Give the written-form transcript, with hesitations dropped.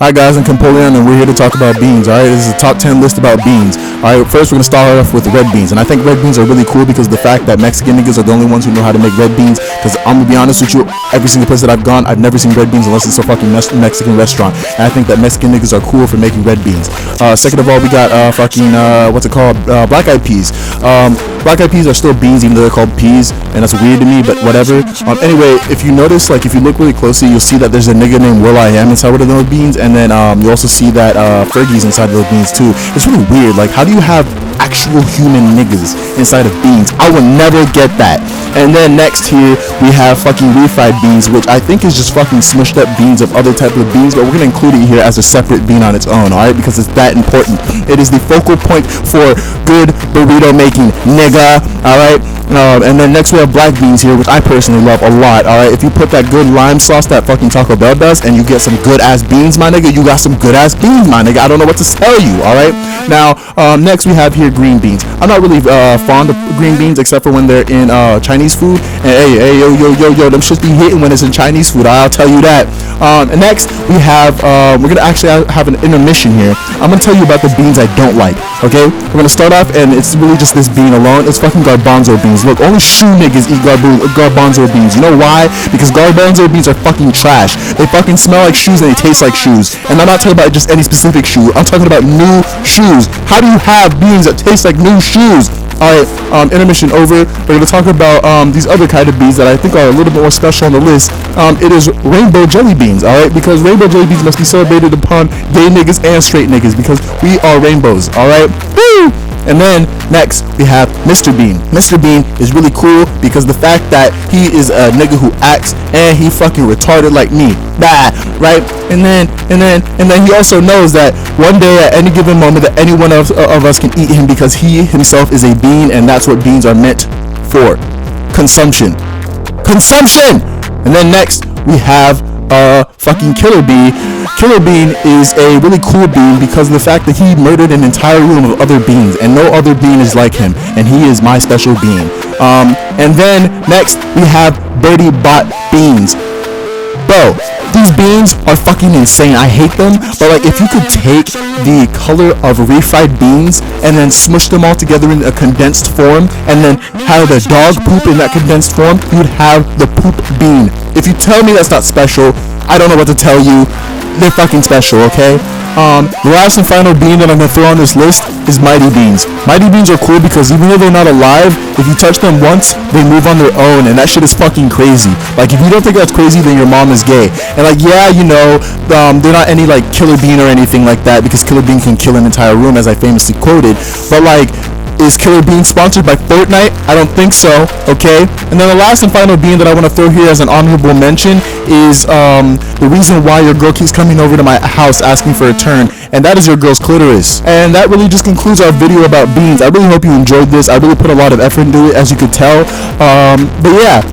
Hi guys, I'm Campolian and we're here to talk about beans. Alright, this is a top 10 list about beans. Alright, first we're going to start off with red beans. And I think red beans are really cool because of the fact that Mexican niggas are the only ones who know how to make red beans. Because I'm going to be honest with you, every single place that I've gone, I've never seen red beans unless it's a fucking Mexican restaurant. And I think that Mexican niggas are cool for making red beans. Second of all, we got black eyed peas. Black eyed peas are still beans even though they're called peas, and that's weird to me, but whatever. Anyway, if you notice, like if you look really closely, you'll see that there's a nigga named will.i.am inside one of those beans, and then you also see that Fergie's inside of those beans too. It's really weird. Like, how do you have actual human niggas inside of beans? I will never get that. And then next here we have fucking refried beans, which I think is just fucking smushed up beans of other type of beans, but we're gonna include it here as a separate bean on its own, alright, because it's that important. It is the focal point for good burrito making, nigga. Alright. And then next we have black beans here, which I personally love a lot. Alright, if you put that good lime sauce that fucking Taco Bell does and you get some good ass beans, my nigga, you got some good ass beans, my nigga. I don't know what to tell you. Alright, now next we have here green beans. I'm not really fond of green beans except for when they're in Chinese food, and hey yo, them shits be hitting when it's in Chinese food, I'll tell you that. And next we have we're gonna actually have an intermission here. I'm gonna tell you about the beans I don't like. Okay, we're gonna start off and it's really just this bean alone. It's fucking garbanzo beans. Look, only shoe niggas eat garbanzo beans. You know why? Because garbanzo beans are fucking trash. They fucking smell like shoes and they taste like shoes. And I'm not talking about just any specific shoe. I'm talking about new shoes. How do you have beans that taste like new shoes? Alright, intermission over. We're going to talk about these other kind of beans that I think are a little bit more special on the list. It is rainbow jelly beans, alright? Because rainbow jelly beans must be celebrated upon gay niggas and straight niggas because we are rainbows, alright? Woo! And then next we have Mr. Bean. Mr. Bean is really cool because the fact that he is a nigga who acts and he fucking retarded like me. Bah, right? And then he also knows that one day at any given moment that any one of us can eat him because he himself is a bean, and that's what beans are meant for. Consumption. And then next we have fucking Killer Bean. Killer Bean is a really cool bean because of the fact that he murdered an entire room of other beans and no other bean is like him, and he is my special bean. And then next we have Birdie Bot beans. Bro, these beans are fucking insane. I hate them, but like if you could take the color of refried beans and then smush them all together in a condensed form and then have the dog poop in that condensed form, you'd have the poop bean. If you tell me that's not special, I don't know what to tell you. They're fucking special, okay? The last and final bean that I'm gonna throw on this list is mighty beans. Mighty beans are cool because even though they're not alive, if you touch them once, they move on their own, and that shit is fucking crazy. Like, if you don't think that's crazy, then your mom is gay. And like, yeah, you know, they're not any like killer bean or anything like that because killer bean can kill an entire room, as I famously quoted. But like, is Killer Bean sponsored by Fortnite? I don't think so, okay? And then the last and final bean that I want to throw here as an honorable mention is the reason why your girl keeps coming over to my house asking for a turn, and that is your girl's clitoris. And that really just concludes our video about beans. I really hope you enjoyed this. I really put a lot of effort into it, as you could tell. But yeah.